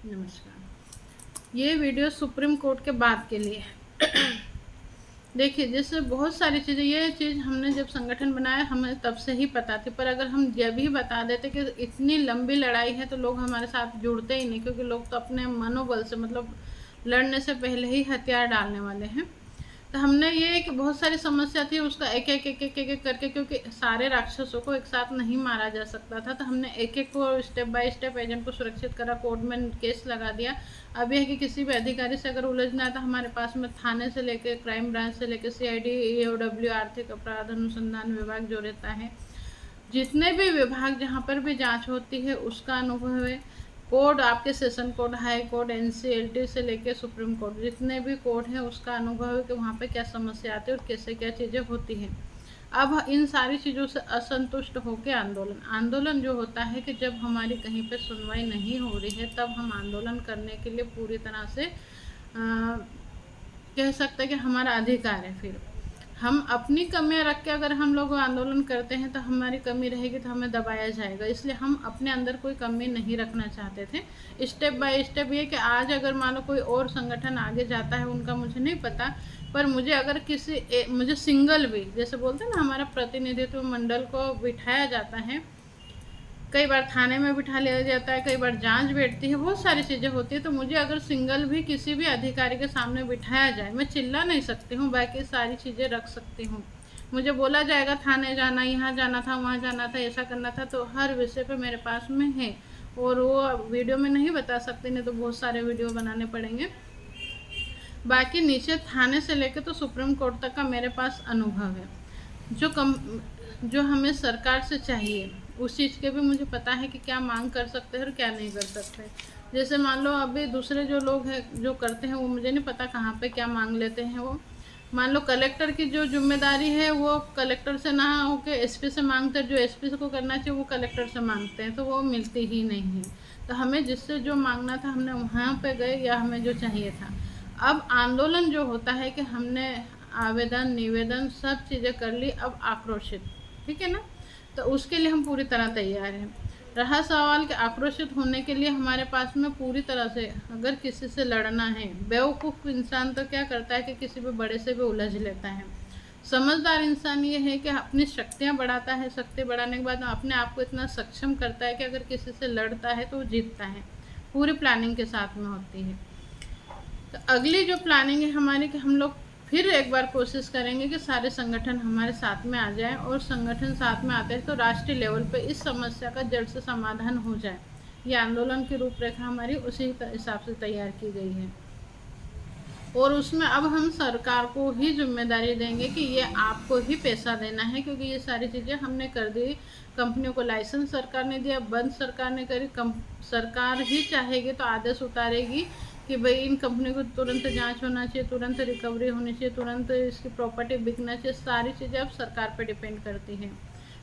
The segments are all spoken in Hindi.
नमस्कार। ये वीडियो सुप्रीम कोर्ट के बाद के लिए है। देखिए, जैसे बहुत सारी चीज़ें, ये चीज़ हमने जब संगठन बनाया हमें तब से ही पता थी, पर अगर हम जब भी बता देते कि इतनी लंबी लड़ाई है तो लोग हमारे साथ जुड़ते ही नहीं, क्योंकि लोग तो अपने मनोबल से मतलब लड़ने से पहले ही हथियार डालने वाले हैं। तो हमने ये कि बहुत सारी समस्या थी, उसका एक एक एक एक एक एक करके, क्योंकि सारे राक्षसों को एक साथ नहीं मारा जा सकता था, तो हमने एक एक को स्टेप बाय स्टेप एजेंट को सुरक्षित करा, कोर्ट में केस लगा दिया। अब यह है कि किसी भी अधिकारी से अगर उलझना है तो हमारे पास में थाने से लेकर क्राइम ब्रांच से लेकर CID EOW आर्थिक अपराध अनुसंधान विभाग जो रहता है, जितने भी विभाग जहाँ पर भी जांच होती है उसका अनुभव है। कोर्ट, आपके session court, high court, NCLT से लेके सुप्रीम कोर्ट, जितने भी कोर्ट हैं उसका अनुभव है कि वहाँ पे क्या समस्या आती है और कैसे क्या चीज़ें होती हैं। अब इन सारी चीज़ों से असंतुष्ट होकर आंदोलन जो होता है कि जब हमारी कहीं पे सुनवाई नहीं हो रही है तब हम आंदोलन करने के लिए पूरी तरह से कह सकते हैं कि हमारा अधिकार है। फिर हम अपनी कमियां रख के अगर हम लोग आंदोलन करते हैं तो हमारी कमी रहेगी तो हमें दबाया जाएगा, इसलिए हम अपने अंदर कोई कमी नहीं रखना चाहते थे। स्टेप बाय स्टेप ये कि आज अगर मान लो कोई और संगठन आगे जाता है, उनका मुझे नहीं पता, पर मुझे अगर मुझे सिंगल भी, जैसे बोलते हैं ना, हमारा प्रतिनिधित्व मंडल को बिठाया जाता है, कई बार थाने में बिठा लिया जाता है, कई बार जांच बैठती है, बहुत सारी चीज़ें होती है, तो मुझे अगर सिंगल भी किसी भी अधिकारी के सामने बिठाया जाए, मैं चिल्ला नहीं सकती हूँ, बाकी सारी चीज़ें रख सकती हूँ। मुझे बोला जाएगा थाने जाना, यहाँ जाना था, वहाँ जाना था, ऐसा करना था, तो हर विषय पे मेरे पास में है, और वो वीडियो में नहीं बता सकती, नहीं तो बहुत सारे वीडियो बनाने पड़ेंगे। बाकी नीचे थाने से लेकर तो सुप्रीम कोर्ट तक का मेरे पास अनुभव है। जो हमें सरकार से चाहिए उस चीज़ के भी मुझे पता है कि क्या मांग कर सकते हैं और क्या नहीं कर सकते। जैसे मान लो अभी दूसरे जो लोग हैं जो करते हैं, वो मुझे नहीं पता कहाँ पे क्या मांग लेते हैं। वो मान लो कलेक्टर की जो जिम्मेदारी है वो कलेक्टर से ना होकर SP से मांगते हैं, जो SP को करना चाहिए वो कलेक्टर से मांगते हैं, तो वो मिलती ही नहीं है। तो हमें जिससे जो मांगना था हमने वहाँ पे गए, या हमें जो चाहिए था। अब आंदोलन जो होता है कि हमने आवेदन निवेदन सब चीज़ें कर ली, अब आक्रोशित, ठीक है ना, तो उसके लिए हम पूरी तरह तैयार हैं। रहा सवाल कि आक्रोशित होने के लिए हमारे पास में पूरी तरह से अगर किसी से लड़ना है, बेवकूफ़ इंसान तो क्या करता है कि किसी भी बड़े से भी उलझ लेता है। समझदार इंसान ये है कि अपनी शक्तियाँ बढ़ाता है, शक्ति बढ़ाने के बाद अपने आप को इतना सक्षम करता है कि अगर किसी से लड़ता है तो वो जीतता है, पूरी प्लानिंग के साथ में होती है। तो अगली जो प्लानिंग है हमारी कि हम लोग फिर एक बार कोशिश करेंगे कि सारे संगठन हमारे साथ में आ जाएं, और संगठन साथ में आते हैं तो राष्ट्रीय लेवल पे इस समस्या का जड़ से समाधान हो जाए। ये आंदोलन की रूपरेखा हमारी उसी हिसाब से तैयार की गई है, और उसमें अब हम सरकार को ही जिम्मेदारी देंगे कि ये आपको ही पैसा देना है, क्योंकि ये सारी चीज़ें हमने कर दी। कंपनियों को लाइसेंस सरकार ने दिया, बंद सरकार ने करी, सरकार ही चाहेगी तो आदेश उतारेगी कि भाई इन कंपनियों को तुरंत जांच होना चाहिए, तुरंत रिकवरी होनी चाहिए, तुरंत इसकी प्रॉपर्टी बिकना चाहिए। सारी चीज़ें अब सरकार पर डिपेंड करती हैं।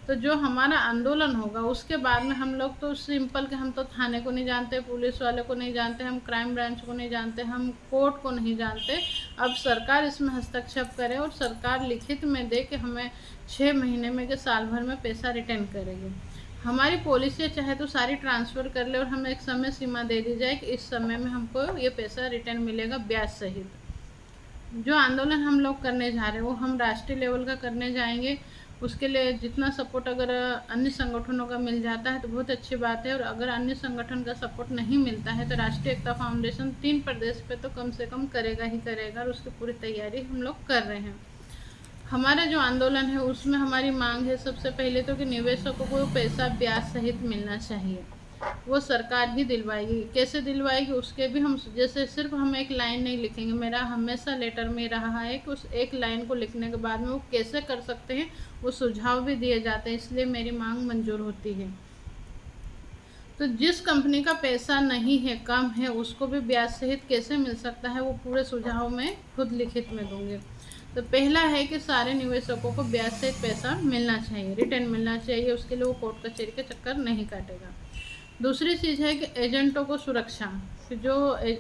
तो जो हमारा आंदोलन होगा उसके बाद में हम लोग तो सिंपल कि हम तो थाने को नहीं जानते, पुलिस वाले को नहीं जानते, हम क्राइम ब्रांच को नहीं जानते, हम कोर्ट को नहीं जानते। अब सरकार इसमें हस्तक्षेप करे और सरकार लिखित में दे कि हमें 6 महीने में कि साल भर में पैसा रिटर्न करेगी। हमारी पॉलिसी चाहे तो सारी ट्रांसफ़र कर ले और हमें एक समय सीमा दे दी जाए कि इस समय में हमको ये पैसा रिटर्न मिलेगा ब्याज सहित। जो आंदोलन हम लोग करने जा रहे हैं वो हम राष्ट्रीय लेवल का करने जाएंगे। उसके लिए जितना सपोर्ट अगर अन्य संगठनों का मिल जाता है तो बहुत अच्छी बात है, और अगर अन्य संगठन का सपोर्ट नहीं मिलता है तो राष्ट्रीय एकता फाउंडेशन 3 प्रदेश पे तो कम से कम करेगा ही करेगा, और उसकी पूरी तैयारी हम लोग कर रहे हैं। हमारा जो आंदोलन है उसमें हमारी मांग है सबसे पहले तो कि निवेशकों को पैसा ब्याज सहित मिलना चाहिए। वो सरकार ही दिलवाएगी, कैसे दिलवाएगी उसके भी हम, जैसे सिर्फ हम एक लाइन नहीं लिखेंगे। मेरा हमेशा लेटर में रहा है कि उस एक लाइन को लिखने के बाद में वो कैसे कर सकते हैं वो सुझाव भी दिए जाते हैं, इसलिए मेरी मांग मंजूर होती है। तो जिस कंपनी का पैसा नहीं है, कम है, उसको भी ब्याज सहित कैसे मिल सकता है वो पूरे सुझाव में खुद लिखित में दूंगे। तो पहला है कि सारे निवेशकों को ब्याज सहित पैसा मिलना चाहिए, रिटर्न मिलना चाहिए, उसके लिए वो कोर्ट कचहरी के चक्कर नहीं काटेगा। दूसरी चीज़ है कि एजेंटों को सुरक्षा, कि जो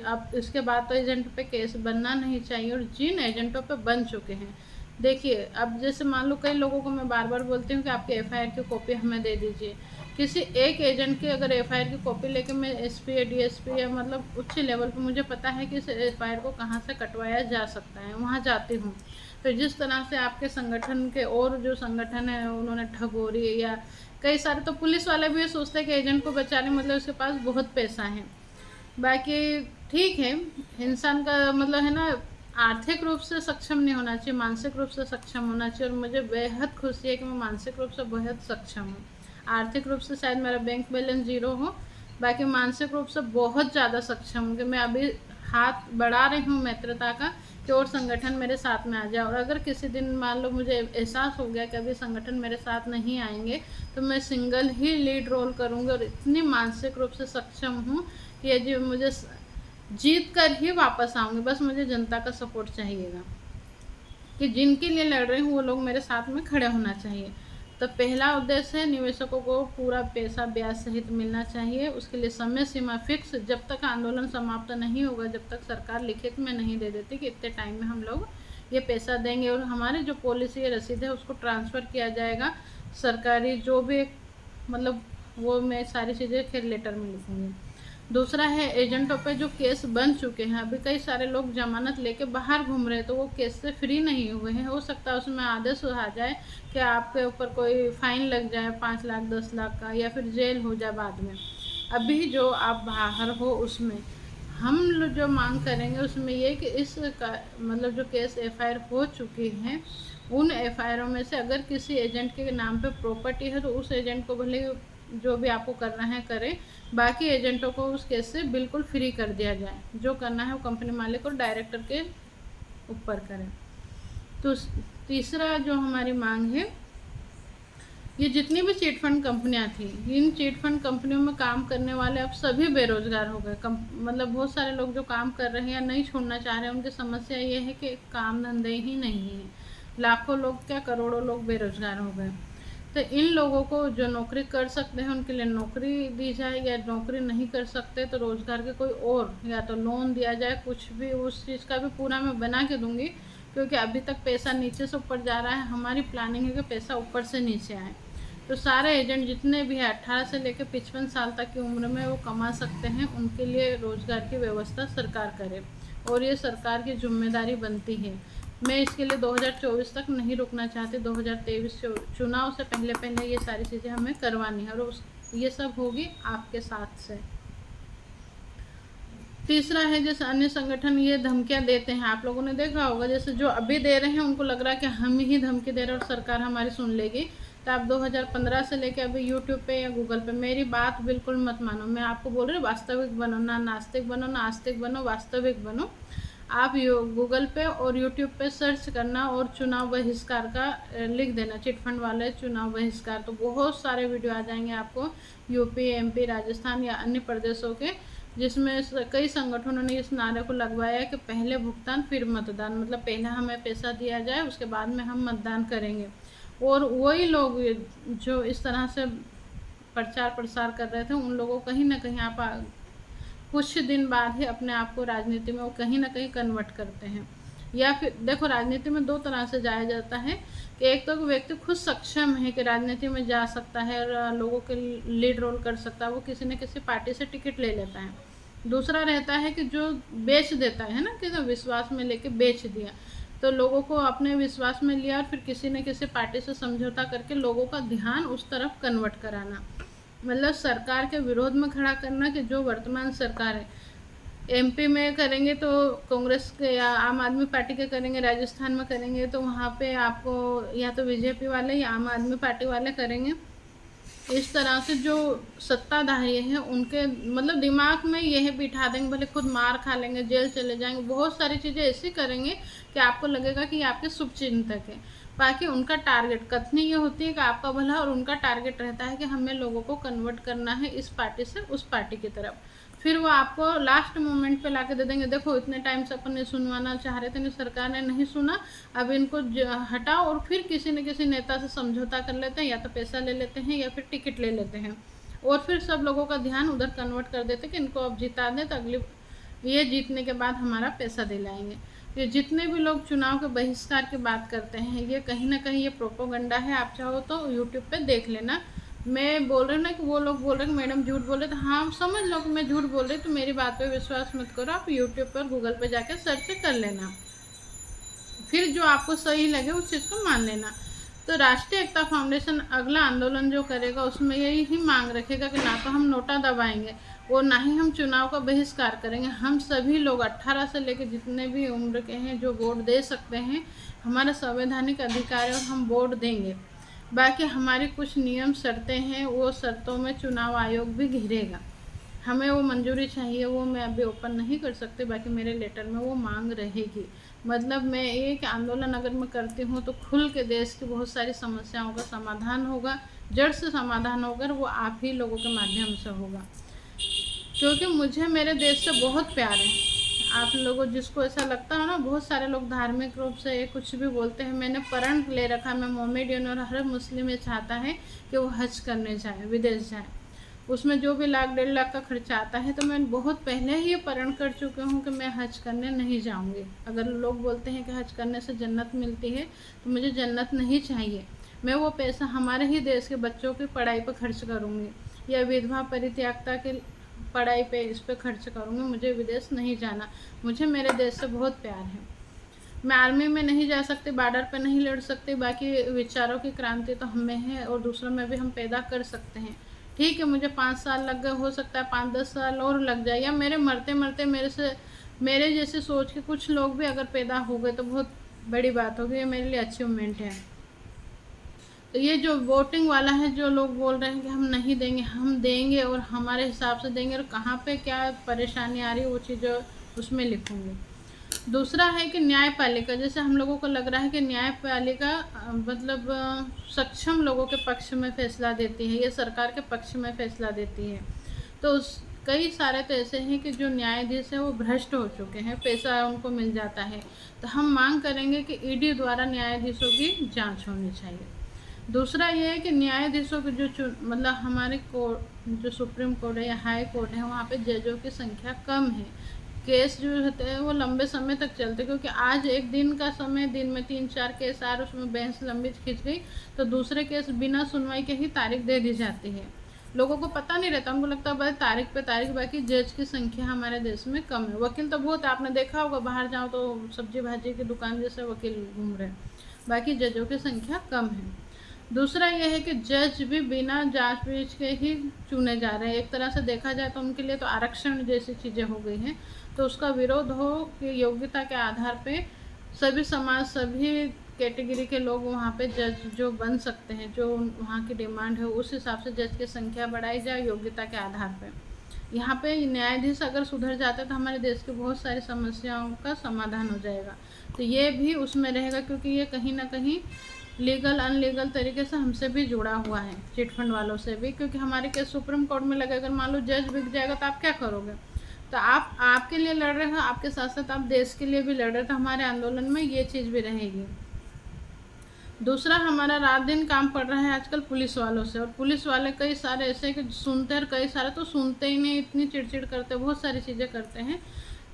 अब इसके बाद तो एजेंट पे केस बनना नहीं चाहिए, और जिन एजेंटों पे बन चुके हैं, देखिए अब जैसे मान लो कई लोगों को मैं बार बार बोलती हूँ कि आपके FIR की कॉपी हमें दे दीजिए, किसी एक एजेंट की अगर एफआईआर की कॉपी लेके मैं एसपी या डीएसपी या मतलब उच्च लेवल पे मुझे पता है कि इस एफआईआर को कहाँ से कटवाया जा सकता है, वहाँ जाती हूँ। तो जिस तरह से आपके संगठन के और जो संगठन है उन्होंने ठगोरी या कई सारे, तो पुलिस वाले भी ये सोचते हैं कि एजेंट को बचा लें, मतलब उसके पास बहुत पैसा है। बाकी ठीक है, इंसान का मतलब है ना, आर्थिक रूप से सक्षम नहीं होना चाहिए, मानसिक रूप से सक्षम होना चाहिए। और मुझे बेहद खुशी है कि मैं मानसिक रूप से बेहद सक्षम हूँ। आर्थिक रूप से शायद मेरा बैंक बैलेंस 0 हो, बाकी मानसिक रूप से बहुत ज़्यादा सक्षम हूँ कि मैं अभी हाथ बढ़ा रही हूँ मित्रता का कि और संगठन मेरे साथ में आ जाए। और अगर किसी दिन मान लो मुझे एहसास हो गया कि अभी संगठन मेरे साथ नहीं आएंगे तो मैं सिंगल ही लीड रोल करूँगी। और इतनी मानसिक रूप से सक्षम हूँ कि ये जो मुझे जीत कर ही वापस आऊँगी, बस मुझे जनता का सपोर्ट चाहिएगा कि जिनके लिए लड़ रही हूँ वो लोग मेरे साथ में खड़े होना चाहिए। तो पहला उद्देश्य है निवेशकों को पूरा पैसा ब्याज सहित मिलना चाहिए। उसके लिए समय सीमा फिक्स, जब तक आंदोलन समाप्त नहीं होगा, जब तक सरकार लिखित में नहीं दे देती कि इतने टाइम में हम लोग ये पैसा देंगे। और हमारी जो पॉलिसी या रसीद है उसको ट्रांसफ़र किया जाएगा सरकारी जो भी मतलब वो मैं सारी चीज़ें फिर लेटर में लिखूँगी। दूसरा है एजेंटों पे जो केस बन चुके हैं, अभी कई सारे लोग जमानत लेके बाहर घूम रहे हैं तो वो केस से फ्री नहीं हुए हैं। हो सकता है उसमें आदेश आ जाए कि आपके ऊपर कोई फाइन लग जाए 5 लाख 10 लाख का, या फिर जेल हो जाए बाद में। अभी जो आप बाहर हो उसमें हम लोग जो मांग करेंगे उसमें ये कि इस मतलब जो केस एफआईआर हो चुकी हैं उन एफआईआरों में से अगर किसी एजेंट के नाम पे प्रॉपर्टी है तो उस एजेंट को भले जो भी आपको करना है करें, बाकी एजेंटों को उस केस से बिल्कुल फ्री कर दिया जाए। जो करना है वो कंपनी मालिक और डायरेक्टर के ऊपर करें। तो तीसरा जो हमारी मांग है, ये जितनी भी चिट फंड कंपनियां थी, इन चिट फंड कंपनियों में काम करने वाले अब सभी बेरोजगार हो गए। मतलब बहुत सारे लोग जो काम कर रहे हैं या नहीं छोड़ना चाह रहे हैं, उनकी समस्या ये है कि काम धंधे ही नहीं है। लाखों लोग क्या करोड़ों लोग बेरोजगार हो गए। तो इन लोगों को जो नौकरी कर सकते हैं उनके लिए नौकरी दी जाए, या नौकरी नहीं कर सकते तो रोज़गार के कोई और या तो लोन दिया जाए, कुछ भी उस चीज़ का भी पूरा मैं बना के दूंगी। क्योंकि अभी तक पैसा नीचे से ऊपर जा रहा है, हमारी प्लानिंग है कि पैसा ऊपर से नीचे आए। तो सारे एजेंट जितने भी हैं 18 से लेकर 55 साल तक की उम्र में वो कमा सकते हैं, उनके लिए रोज़गार की व्यवस्था सरकार करे और ये सरकार की जिम्मेदारी बनती है। मैं इसके लिए 2024 तक नहीं रुकना चाहती, 2023 चुनाव से पहले पहले ये सारी चीज़ें हमें करवानी है और ये सब होगी आपके साथ से। तीसरा है जैसे अन्य संगठन ये धमकियां देते हैं, आप लोगों ने देखा होगा, जैसे जो अभी दे रहे हैं उनको लग रहा है कि हम ही धमकी दे रहे हैं और सरकार हमारी सुन लेगी। तो आप 2015 से लेके अभी यूट्यूब पे या गूगल पे मेरी बात बिल्कुल मत मानो। मैं आपको बोल रही हूँ वास्तविक बनो, ना नास्तिक बनो ना आस्तिक बनो, वास्तविक बनो। आप गूगल पे और यूट्यूब पे सर्च करना और चुनाव बहिष्कार का लिख देना, चिटफंड वाले चुनाव बहिष्कार, तो बहुत सारे वीडियो आ जाएंगे आपको यूपी, एमपी, राजस्थान या अन्य प्रदेशों के, जिसमें कई संगठनों ने इस नारे को लगवाया है कि पहले भुगतान फिर मतदान, मतलब पहले हमें पैसा दिया जाए उसके बाद में हम मतदान करेंगे। और वही लोग जो इस तरह से प्रचार प्रसार कर रहे थे उन लोगों कहीं ना कहीं आप कुछ दिन बाद ही अपने आप को राजनीति में वो कहीं ना कहीं कन्वर्ट करते हैं। या फिर देखो राजनीति में दो तरह से जाया जाता है कि एक तो व्यक्ति खुद सक्षम है कि राजनीति में जा सकता है और लोगों के लीड रोल कर सकता है, वो किसी न किसी पार्टी से टिकट ले लेता है। दूसरा रहता है कि जो बेच देता है ना, कि विश्वास में लेके बेच दिया, तो लोगों को अपने विश्वास में लिया और फिर किसी न किसी पार्टी से समझौता करके लोगों का ध्यान उस तरफ कन्वर्ट कराना, मतलब सरकार के विरोध में खड़ा करना। कि जो वर्तमान सरकार है, एमपी में करेंगे तो कांग्रेस के या आम आदमी पार्टी के करेंगे, राजस्थान में करेंगे तो वहाँ पे आपको या तो बीजेपी वाले या आम आदमी पार्टी वाले करेंगे। इस तरह से जो सत्ताधारी हैं उनके मतलब दिमाग में यह बिठा देंगे, भले खुद मार खा लेंगे, जेल चले जाएंगे, बहुत सारी चीज़ें ऐसी करेंगे कि आपको लगेगा कि ये आपके शुभचिंतक है। बाकी उनका टारगेट कथनी ये होती है कि आपका भला, और उनका टारगेट रहता है कि हमें लोगों को कन्वर्ट करना है इस पार्टी से उस पार्टी की तरफ। फिर वो आपको लास्ट मोमेंट पे लाके दे देंगे, देखो इतने टाइम से अपन ने सुनवाना चाह रहे थे, नहीं सरकार ने नहीं सुना, अब इनको हटाओ। और फिर किसी न किसी नेता से समझौता कर लेते हैं, या तो पैसा ले लेते हैं या फिर टिकट ले लेते हैं, और फिर सब लोगों का ध्यान उधर कन्वर्ट कर देते हैं कि इनको अब जिता दें तो अगली ये जीतने के बाद हमारा पैसा दिलाएंगे। ये जितने भी लोग चुनाव के बहिष्कार की बात करते हैं ये कहीं ना कहीं ये प्रोपोगंडा है। आप चाहो तो यूट्यूब पे देख लेना, मैं बोल रही हूँ ना कि वो लोग बोल रहे हैं कि मैडम झूठ बोल रहे, तो हाँ समझ लो कि मैं झूठ बोल रही, तो मेरी बात पे विश्वास मत करो, आप यूट्यूब पर गूगल पे जाके सर्च कर लेना, फिर जो आपको सही लगे उस चीज़ को मान लेना। तो राष्ट्रीय एकता फाउंडेशन अगला आंदोलन जो करेगा उसमें यही ही मांग रखेगा कि ना तो हम नोटा दबाएंगे और ना ही हम चुनाव का बहिष्कार करेंगे। हम सभी लोग 18 से लेकर जितने भी उम्र के हैं जो वोट दे सकते हैं, हमारा संवैधानिक अधिकार है और हम वोट देंगे। बाकी हमारी कुछ नियम शर्तें हैं, वो शर्तों में चुनाव आयोग भी घिरेगा, हमें वो मंजूरी चाहिए, वो मैं अभी ओपन नहीं कर सकती, बाकी मेरे लेटर में वो मांग रहेगी। मतलब मैं एक आंदोलन अगर मैं करती हूँ तो खुल के देश की बहुत सारी समस्याओं का समाधान होगा, जड़ से समाधान होगा, वो आप ही लोगों के माध्यम से होगा, क्योंकि मुझे मेरे देश से बहुत प्यार है। आप लोगों जिसको ऐसा लगता है ना, बहुत सारे लोग धार्मिक रूप से ये कुछ भी बोलते हैं, मैंने प्रण ले रखा, मैं मोमेडियन, और हर मुस्लिम ये चाहता है कि वो हज करने जाए, विदेश जाए, उसमें जो भी 1,00,000-1,50,000 का खर्चा आता है, तो मैं बहुत पहले ही ये प्रण कर चुकी हूँ कि मैं हज करने नहीं जाऊँगी। अगर लोग बोलते हैं कि हज करने से जन्नत मिलती है, तो मुझे जन्नत नहीं चाहिए, मैं वो पैसा हमारे ही देश के बच्चों की पढ़ाई पर खर्च करूँगी या विधवा परित्यागता के पढ़ाई पे इस पर खर्च करूँगी, मुझे विदेश नहीं जाना, मुझे मेरे देश से बहुत प्यार है। मैं आर्मी में नहीं जा सकती, बॉर्डर पे नहीं लड़ सकती, बाकी विचारों की क्रांति तो हमें है और दूसरों में भी हम पैदा कर सकते हैं। ठीक है, मुझे 5 साल लग गए, हो सकता है 5-10 साल और लग जाए, या मेरे मरते मरते मेरे जैसे सोच के कुछ लोग भी अगर पैदा हो गए तो बहुत बड़ी बात होगी, ये मेरे लिए अचीवमेंट है। तो ये जो वोटिंग वाला है, जो लोग बोल रहे हैं कि हम नहीं देंगे, हम देंगे और हमारे हिसाब से देंगे, और कहाँ पे क्या परेशानी आ रही है वो चीज़ उसमें लिखूँगी। दूसरा है कि न्यायपालिका, जैसे हम लोगों को लग रहा है कि न्यायपालिका मतलब सक्षम लोगों के पक्ष में फैसला देती है, ये सरकार के पक्ष में फैसला देती है, तो कई सारे तो ऐसे हैं कि जो न्यायाधीश हैं वो भ्रष्ट हो चुके हैं, पैसा उनको मिल जाता है, तो हम मांग करेंगे कि ईडी द्वारा न्यायाधीशों की जांच होनी चाहिए। दूसरा ये है कि न्यायाधीशों के जो मतलब हमारे कोर्ट, जो सुप्रीम कोर्ट है या हाई कोर्ट है, वहाँ पे जजों की संख्या कम है, केस जो होते हैं वो लंबे समय तक चलते, क्योंकि आज एक दिन का समय, दिन में 3-4 केस आ रहे, उसमें बहस लंबी खिंच गई तो दूसरे केस बिना सुनवाई के ही तारीख दे दी जाती है। लोगों को पता नहीं रहता, उनको लगता है बस तारीख पे तारीख, बाकी जज की संख्या हमारे देश में कम है। वकील तो बहुत, आपने देखा होगा बाहर जाओ तो सब्जी भाजी की दुकान जैसे वकील घूम रहे हैं, बाकी जजों की संख्या कम है। दूसरा यह है कि जज भी बिना जांच पीछ के ही चुने जा रहे हैं, एक तरह से देखा जाए तो उनके लिए तो आरक्षण जैसी चीज़ें हो गई हैं, तो उसका विरोध हो कि योग्यता के आधार पे सभी समाज, सभी कैटेगरी के लोग वहाँ पे जज जो बन सकते हैं, जो वहाँ की डिमांड है उस हिसाब से जज की संख्या बढ़ाई जाए योग्यता के आधार पे। यहाँ पे न्यायाधीश अगर सुधर जाता है तो हमारे देश की बहुत सारी समस्याओं का समाधान हो जाएगा, तो ये भी उसमें रहेगा, क्योंकि ये कहीं ना कहीं लीगल अनलीगल तरीके से हमसे भी जुड़ा हुआ है, चिटफंड वालों से भी, क्योंकि हमारे केस सुप्रीम कोर्ट में लगे, अगर मान लो जज बिक जाएगा तो आप क्या करोगे? तो आप आपके लिए लड़ रहे हो, आपके साथ साथ आप देश के लिए भी लड़ रहे, तो हमारे आंदोलन में ये चीज़ भी रहेगी। दूसरा, हमारा रात दिन काम पड़ रहा है आजकल पुलिस वालों से, और पुलिस वाले कई सारे ऐसे कि सुनते हैं, कई सारे तो सुनते ही नहीं, इतनी चिड़चिड़ करते, बहुत सारी चीज़ें करते हैं।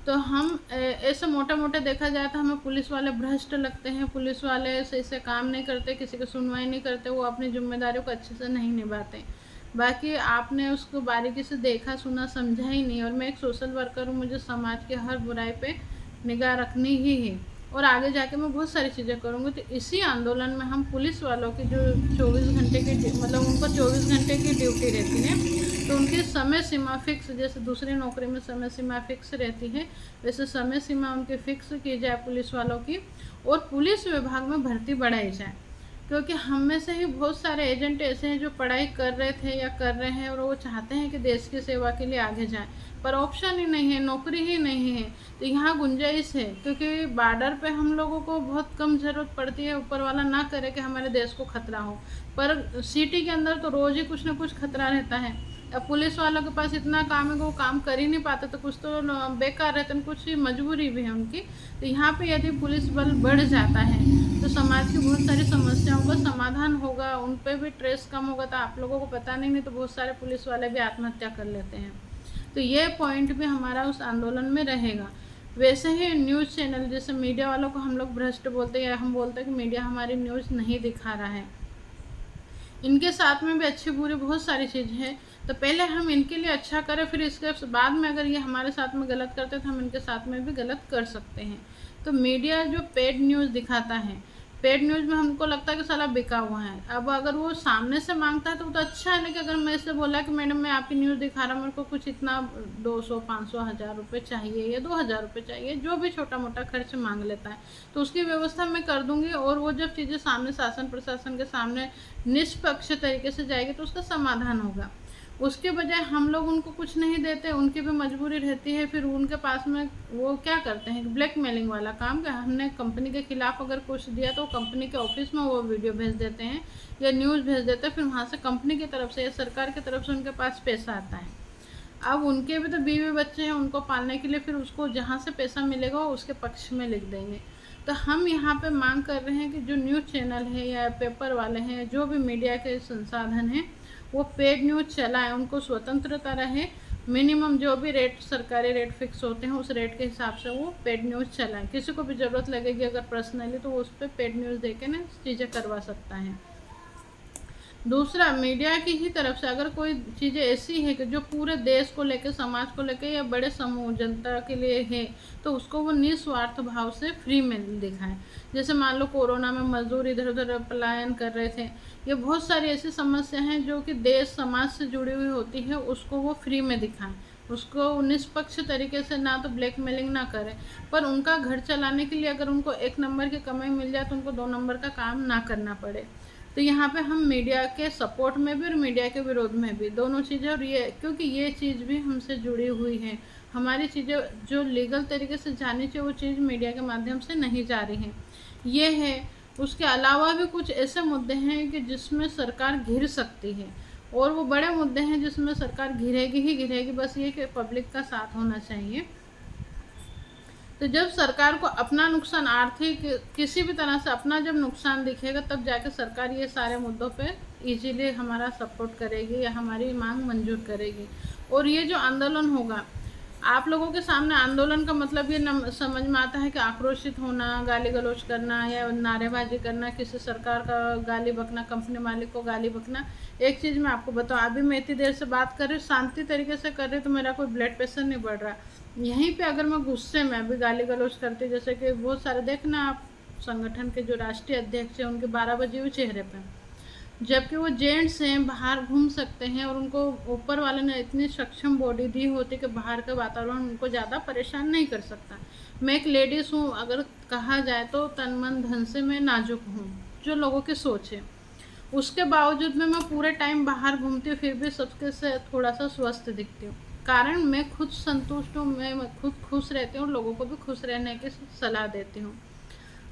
तो हम ऐसे मोटे मोटे देखा जाए तो हमें पुलिस वाले भ्रष्ट लगते हैं, पुलिस वाले सही से काम नहीं करते, किसी की सुनवाई नहीं करते, वो अपनी जिम्मेदारियों को अच्छे से नहीं निभाते। बाकी आपने उसको बारीकी से देखा, सुना, समझा ही नहीं, और मैं एक सोशल वर्कर हूँ, मुझे समाज के हर बुराई पे निगाह रखनी ही है, और आगे जाके मैं बहुत सारी चीज़ें करूँगी। तो इसी आंदोलन में हम पुलिस वालों की जो 24 घंटे की मतलब उनको 24 घंटे की ड्यूटी रहती है, तो उनकी समय सीमा फिक्स, जैसे दूसरी नौकरी में समय सीमा फिक्स रहती है, वैसे समय सीमा उनकी फिक्स की जाए पुलिस वालों की, और पुलिस विभाग में भर्ती बढ़ाई जाए, क्योंकि हम में से ही बहुत सारे एजेंट ऐसे हैं जो पढ़ाई कर रहे थे या कर रहे हैं और वो चाहते हैं कि देश की सेवा के लिए आगे जाएं, पर ऑप्शन ही नहीं है, नौकरी ही नहीं है। तो यहाँ गुंजाइश है, क्योंकि बॉर्डर पे हम लोगों को बहुत कम ज़रूरत पड़ती है, ऊपर वाला ना करे कि हमारे देश को खतरा हो, पर सिटी के अंदर तो रोज़ ही कुछ ना कुछ खतरा रहता है। अब पुलिस वालों के पास इतना काम है कि वो काम कर ही नहीं पाते, तो कुछ तो बेकार रहते हैं, कुछ मजबूरी भी है उनकी। तो यहाँ पे यदि पुलिस बल बढ़ जाता है तो समाज की बहुत सारी समस्याओं का समाधान होगा, उन पर भी स्ट्रेस कम होगा। तो आप लोगों को पता नहीं तो बहुत सारे पुलिस वाले भी आत्महत्या कर लेते हैं। तो ये पॉइंट भी हमारा उस आंदोलन में रहेगा। वैसे ही न्यूज़ चैनल, जैसे मीडिया वालों को हम लोग भ्रष्ट बोलते हैं, या हम बोलते हैं कि मीडिया हमारी न्यूज़ नहीं दिखा रहा है, इनके साथ में भी अच्छी बुरी बहुत सारी चीज़ें हैं। तो पहले हम इनके लिए अच्छा करें, फिर इसके बाद में अगर ये हमारे साथ में गलत करते हैं तो हम इनके साथ में भी गलत कर सकते हैं। तो मीडिया जो पेड न्यूज़ दिखाता है, पेड न्यूज़ में हमको लगता है कि साला बिका हुआ है। अब अगर वो सामने से मांगता है तो वो तो अच्छा है, लेकिन अगर मैं इससे बोला कि मैडम मैं आपकी न्यूज़ दिखा रहा हूँ, मेरे को कुछ इतना 200 500 1000 रुपये चाहिए या 2000 रुपये चाहिए, जो भी छोटा मोटा खर्च मांग लेता है, तो उसकी व्यवस्था मैं कर दूंगी। और वो जब चीज़ें सामने शासन प्रशासन के सामने निष्पक्ष तरीके से जाएगी तो उसका समाधान होगा। उसके बजाय हम लोग उनको कुछ नहीं देते, उनकी भी मजबूरी रहती है, फिर उनके पास में वो क्या करते हैं, ब्लैकमेलिंग वाला काम। कि हमने कंपनी के खिलाफ अगर कुछ दिया तो कंपनी के ऑफिस में वो वीडियो भेज देते हैं या न्यूज़ भेज देते हैं, फिर वहाँ से कंपनी की तरफ से या सरकार की तरफ से उनके पास पैसा आता है। अब उनके भी तो बीवी बच्चे हैं, उनको पालने के लिए फिर उसको जहाँ से पैसा मिलेगा वो उसके पक्ष में लिख देंगे। तो हम यहाँ पे मांग कर रहे हैं कि जो न्यूज़ चैनल है या पेपर वाले हैं, जो भी मीडिया के संसाधन हैं, वो पेड न्यूज़ चलाएं, उनको स्वतंत्रता रहे। मिनिमम जो भी रेट सरकारी रेट फिक्स होते हैं उस रेट के हिसाब से वो पेड न्यूज़ चलाएं। किसी को भी ज़रूरत लगेगी अगर पर्सनली तो वो उस पर पेड न्यूज़ देके ना चीज़ें करवा सकता है। दूसरा, मीडिया की ही तरफ से अगर कोई चीज़ें ऐसी है कि जो पूरे देश को लेकर, समाज को लेकर या बड़े समूह जनता के लिए है, तो उसको वो निस्वार्थ भाव से फ्री में दिखाएं। जैसे मान लो कोरोना में मजदूर इधर उधर पलायन कर रहे थे, ये बहुत सारी ऐसी समस्या हैं जो कि देश समाज से जुड़ी हुई होती है, उसको वो फ्री में दिखाएं। उसको निष्पक्ष तरीके से, ना तो ब्लैकमेलिंग ना करें, पर उनका घर चलाने के लिए अगर उनको 1 नंबर की कमाई मिल जाए तो उनको 2 नंबर का काम ना करना पड़े। तो यहाँ पे हम मीडिया के सपोर्ट में भी और मीडिया के विरोध में भी, दोनों चीज़ें। और ये क्योंकि ये चीज़ भी हमसे जुड़ी हुई है, हमारी चीज़ें जो लीगल तरीके से जानी चाहिए वो चीज़ मीडिया के माध्यम से नहीं जा रही है, ये है। उसके अलावा भी कुछ ऐसे मुद्दे हैं कि जिसमें सरकार घिर सकती है, और वो बड़े मुद्दे हैं जिसमें सरकार घिरेगी ही घिरेगी, बस ये कि पब्लिक का साथ होना चाहिए। तो जब सरकार को अपना नुकसान, आर्थिक किसी भी तरह से अपना जब नुकसान दिखेगा, तब जाके सरकार ये सारे मुद्दों पे इजीली हमारा सपोर्ट करेगी या हमारी मांग मंजूर करेगी। और ये जो आंदोलन होगा, आप लोगों के सामने आंदोलन का मतलब ये समझ में आता है कि आक्रोशित होना, गाली गलौज करना या नारेबाजी करना, किसी सरकार का गाली बकना, कंपनी मालिक को गाली बकना। एक चीज़ मैं आपको बताऊँ, अभी मैं इतनी देर से बात कर रही हूँ, शांति तरीके से कर रही हूँ, तो मेरा कोई ब्लड प्रेशर नहीं बढ़ रहा। यहीं पे अगर मैं गुस्से में अभी गाली गलौज करती, जैसे कि बहुत सारे देखना आप, संगठन के जो राष्ट्रीय अध्यक्ष हैं उनके 12 बजे हुए चेहरे पे, जबकि वो जेंट्स हैं, बाहर घूम सकते हैं, और उनको ऊपर वाले ने इतनी सक्षम बॉडी दी होती कि बाहर का वातावरण उनको ज़्यादा परेशान नहीं कर सकता। मैं एक लेडीज़ हूँ, अगर कहा जाए तो तन मन धन से मैं नाजुक हूँ, जो लोगों की सोच है। उसके बावजूद में मैं पूरे टाइम बाहर घूमती हूँ, फिर भी सबके से थोड़ा सा स्वस्थ दिखती हूँ, कारण मैं खुद संतुष्ट हूँ, मैं खुद खुश रहती हूँ, लोगों को भी खुश रहने की सलाह देती हूँ।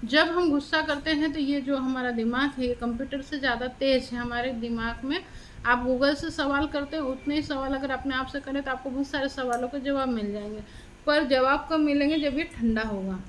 जब हम गुस्सा करते हैं तो ये जो हमारा दिमाग है, ये कंप्यूटर से ज़्यादा तेज़ है हमारे दिमाग में। आप गूगल से सवाल करते हैं, उतने ही सवाल अगर अपने आप से करें तो आपको बहुत सारे सवालों के जवाब मिल जाएंगे, पर जवाब कब मिलेंगे, जब ये ठंडा होगा।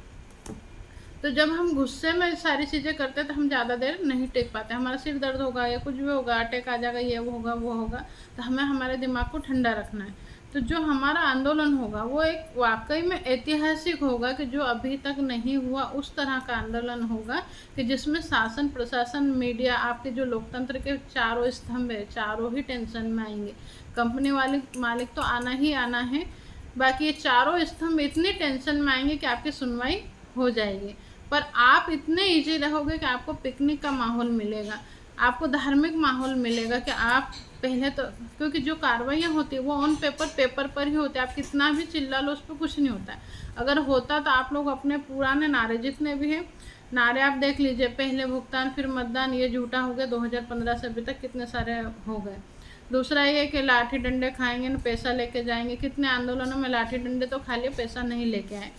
तो जब हम गुस्से में सारी चीज़ें करते हैं तो हम ज़्यादा देर नहीं टेक पाते, हमारा सिर दर्द होगा या कुछ भी होगा, अटैक आ जाएगा, ये वो होगा वो होगा। तो हमें हमारे दिमाग को ठंडा रखना है। तो जो हमारा आंदोलन होगा वो एक वाकई में ऐतिहासिक होगा, कि जो अभी तक नहीं हुआ उस तरह का आंदोलन होगा, कि जिसमें शासन प्रशासन मीडिया, आपके जो लोकतंत्र के चारों स्तंभ है, चारों ही टेंशन में आएंगे। कंपनी वाले मालिक तो आना ही आना है, बाकी ये चारों स्तंभ इतनी टेंशन में आएंगे कि आपकी सुनवाई हो जाएगी। पर आप इतने ईजी रहोगे कि आपको पिकनिक का माहौल मिलेगा, आपको धार्मिक माहौल मिलेगा, कि आप पहले तो, क्योंकि जो कार्रवाइयाँ होती है वो ऑन पेपर पर ही होती है, आप कितना भी चिल्ला लो उस पर कुछ नहीं होता है। अगर होता तो आप लोग अपने पुराने नारे जितने भी हैं नारे आप देख लीजिए, पहले भुगतान फिर मतदान, ये झूठा हो गया, 2015 से अभी तक कितने सारे हो गए। दूसरा ये कि लाठी डंडे खाएंगे न पैसा लेके जाएंगे, कितने आंदोलनों में लाठी डंडे तो खा लिए, पैसा नहीं लेके आए।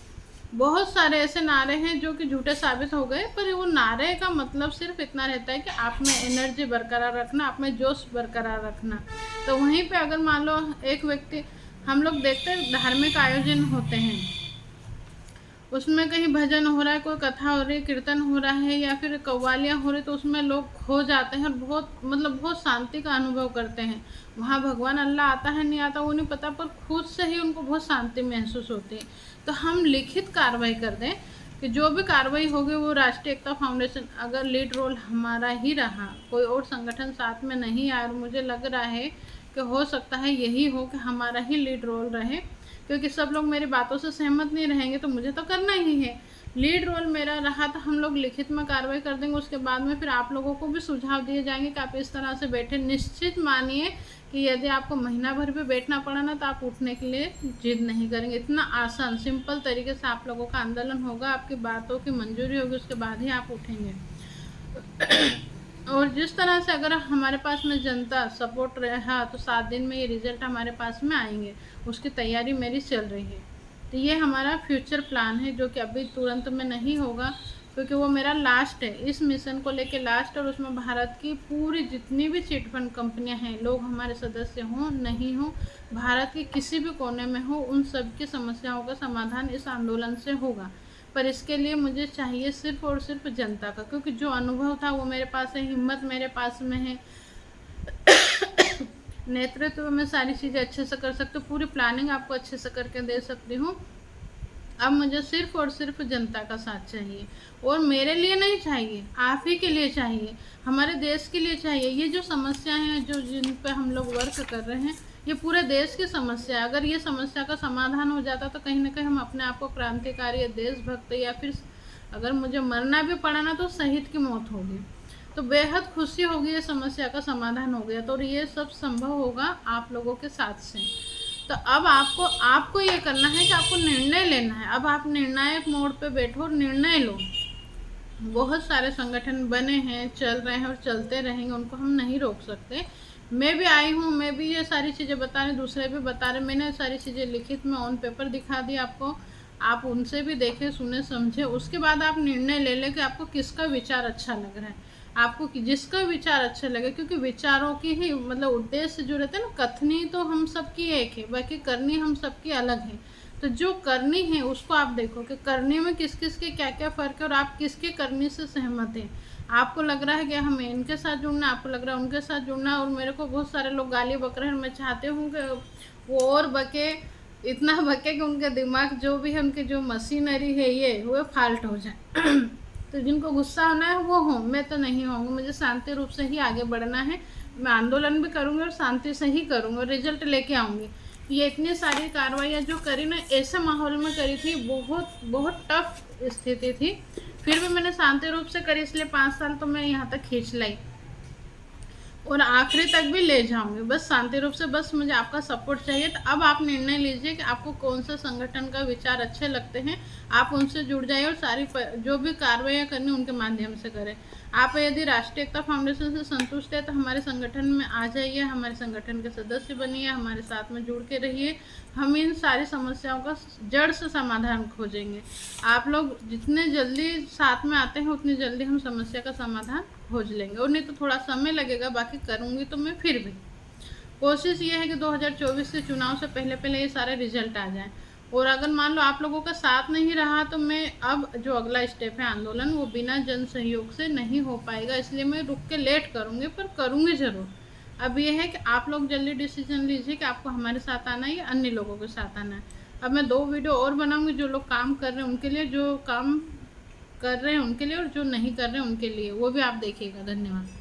बहुत सारे ऐसे नारे हैं जो कि झूठे साबित हो गए, पर वो नारे का मतलब सिर्फ इतना रहता है कि आप में एनर्जी बरकरार रखना, आप में जोश बरकरार रखना। तो वहीं पे अगर मान लो एक व्यक्ति, हम लोग देखते हैं धार्मिक आयोजन होते हैं, उसमें कहीं भजन हो रहा है, कोई कथा हो रही है, कीर्तन हो रहा है या फिर कव्वालियाँ हो रही, तो उसमें लोग खो जाते हैं और बहुत शांति का अनुभव करते हैं। वहाँ भगवान अल्लाह आता है नहीं आता वो नहीं पता, पर खुद से ही उनको बहुत शांति महसूस होती है। तो हम लिखित कार्रवाई कर दें, कि जो भी कार्रवाई होगी वो राष्ट्रीय एकता फाउंडेशन, अगर लीड रोल हमारा ही रहा, कोई और संगठन साथ में नहीं आया, और मुझे लग रहा है कि हो सकता है यही हो कि हमारा ही लीड रोल रहे, क्योंकि सब लोग मेरी बातों से सहमत नहीं रहेंगे तो मुझे तो करना ही है। लीड रोल मेरा रहा तो हम लोग लिखित में कार्रवाई कर देंगे, उसके बाद में फिर आप लोगों को भी सुझाव दिए जाएंगे कि आप इस तरह से बैठे। निश्चित मानिए कि यदि आपको महीना भर भी बैठना पड़ा ना तो आप उठने के लिए जिद नहीं करेंगे। इतना आसान सिंपल तरीके से आप लोगों का आंदोलन होगा, आपकी बातों की मंजूरी होगी, उसके बाद ही आप उठेंगे। और जिस तरह से अगर हमारे पास में जनता सपोर्ट रहा तो 7 दिन में ये रिजल्ट हमारे पास में आएंगे, उसकी तैयारी मेरी चल रही है। तो ये हमारा फ्यूचर प्लान है जो कि अभी तुरंत में नहीं होगा, क्योंकि वो मेरा लास्ट है, इस मिशन को लेके लास्ट। और उसमें भारत की पूरी जितनी भी चिट फंड कंपनियां हैं, लोग हमारे सदस्य हों नहीं हों, भारत के किसी भी कोने में हो, उन सब की समस्याओं का समाधान इस आंदोलन से होगा। पर इसके लिए मुझे चाहिए सिर्फ और सिर्फ जनता का, क्योंकि जो अनुभव था वो मेरे पास है, हिम्मत मेरे पास में है, नेतृत्व में सारी चीज़ें अच्छे से कर सकती हूँ, पूरी प्लानिंग आपको अच्छे से करके दे सकती हूँ। अब मुझे सिर्फ और सिर्फ जनता का साथ चाहिए, और मेरे लिए नहीं चाहिए, आप ही के लिए चाहिए, हमारे देश के लिए चाहिए। ये जो समस्याएं हैं जो जिन पे हम लोग वर्क कर रहे हैं, ये पूरे देश की समस्या है। अगर ये समस्या का समाधान हो जाता तो कहीं ना कहीं हम अपने आप को क्रांतिकारी, देशभक्त, या फिर अगर मुझे मरना भी पड़ा ना तो शहीद की मौत होगी, तो बेहद खुशी होगी ये समस्या का समाधान हो गया। तो ये सब संभव होगा आप लोगों के साथ से। तो अब आपको ये करना है कि आपको निर्णय लेना है। अब आप निर्णायक मोड़ पे बैठो और निर्णय लो। बहुत सारे संगठन बने हैं, चल रहे हैं और चलते रहेंगे, उनको हम नहीं रोक सकते। मैं भी आई हूँ, मैं भी ये सारी चीज़ें बता रही, दूसरे भी बता रहे, मैंने सारी चीज़ें लिखित में ऑन पेपर दिखा दी आपको, आप उनसे भी देखें, सुने, समझे, उसके बाद आप निर्णय ले लें कि आपको किसका विचार अच्छा लग रहा है, आपको जिसका विचार अच्छा लगे। क्योंकि विचारों की ही मतलब उद्देश्य जो रहते हैं ना, कथनी तो हम सबकी एक है, बाकी करनी हम सबकी अलग है। तो जो करनी है उसको आप देखो कि करने में किस किस के क्या क्या फ़र्क है, और आप किसके करने से सहमत हैं। आपको लग रहा है कि हमें इनके साथ जुड़ना, आपको लग रहा है उनके साथ जुड़ना, और मेरे को बहुत सारे लोग गाली बक रहे हैं, मैं चाहती हूँ कि वो और बके, इतना बके कि उनके दिमाग जो भी है, उनकी जो मशीनरी है ये वो फाल्ट हो जाए। तो जिनको गुस्सा होना है वो हो, मैं तो नहीं होंगी। मुझे शांति रूप से ही आगे बढ़ना है, मैं आंदोलन भी करूँगी और शांति से ही करूँगी और रिजल्ट लेके आऊँगी। ये इतनी सारी कार्रवाइयाँ जो करी ना, ऐसे माहौल में करी थी, बहुत बहुत टफ स्थिति थी, फिर भी मैंने शांति रूप से करी, इसलिए 5 साल तो मैं यहाँ तक खींच लाई और आखिरी तक भी ले जाऊंगी, बस शांति रूप से। बस मुझे आपका सपोर्ट चाहिए। तो अब आप निर्णय लीजिए कि आपको कौन सा संगठन का विचार अच्छे लगते हैं, आप उनसे जुड़ जाइए और सारी जो भी कार्रवाइयाँ करनी उनके माध्यम से करें। आप यदि राष्ट्रीय एकता फाउंडेशन से संतुष्ट है तो हमारे संगठन में आ जाइए, हमारे संगठन के सदस्य बनिए, हमारे साथ में जुड़ के रहिए। हम इन सारी समस्याओं का जड़ से समाधान खोजेंगे। आप लोग जितने जल्दी साथ में आते हैं उतनी जल्दी हम समस्या का समाधान खोज लेंगे, और नहीं तो थोड़ा समय लगेगा, बाकी करूँगी तो मैं। फिर भी कोशिश ये है कि 2024 के चुनाव से पहले पहले ये सारे रिजल्ट आ जाएं। और अगर मान लो आप लोगों का साथ नहीं रहा तो मैं अब जो अगला स्टेप है आंदोलन, वो बिना जन सहयोग से नहीं हो पाएगा, इसलिए मैं रुक के लेट करूँगी, पर करूँगी ज़रूर। अब ये है कि आप लोग जल्दी डिसीजन लीजिए कि आपको हमारे साथ आना है या अन्य लोगों के साथ आना है। अब मैं 2 वीडियो और बनाऊँगी, जो लोग काम कर रहे हैं उनके लिए, जो काम कर रहे हैं उनके लिए, और जो नहीं कर रहे हैं उनके लिए, वो भी आप देखिएगा। धन्यवाद।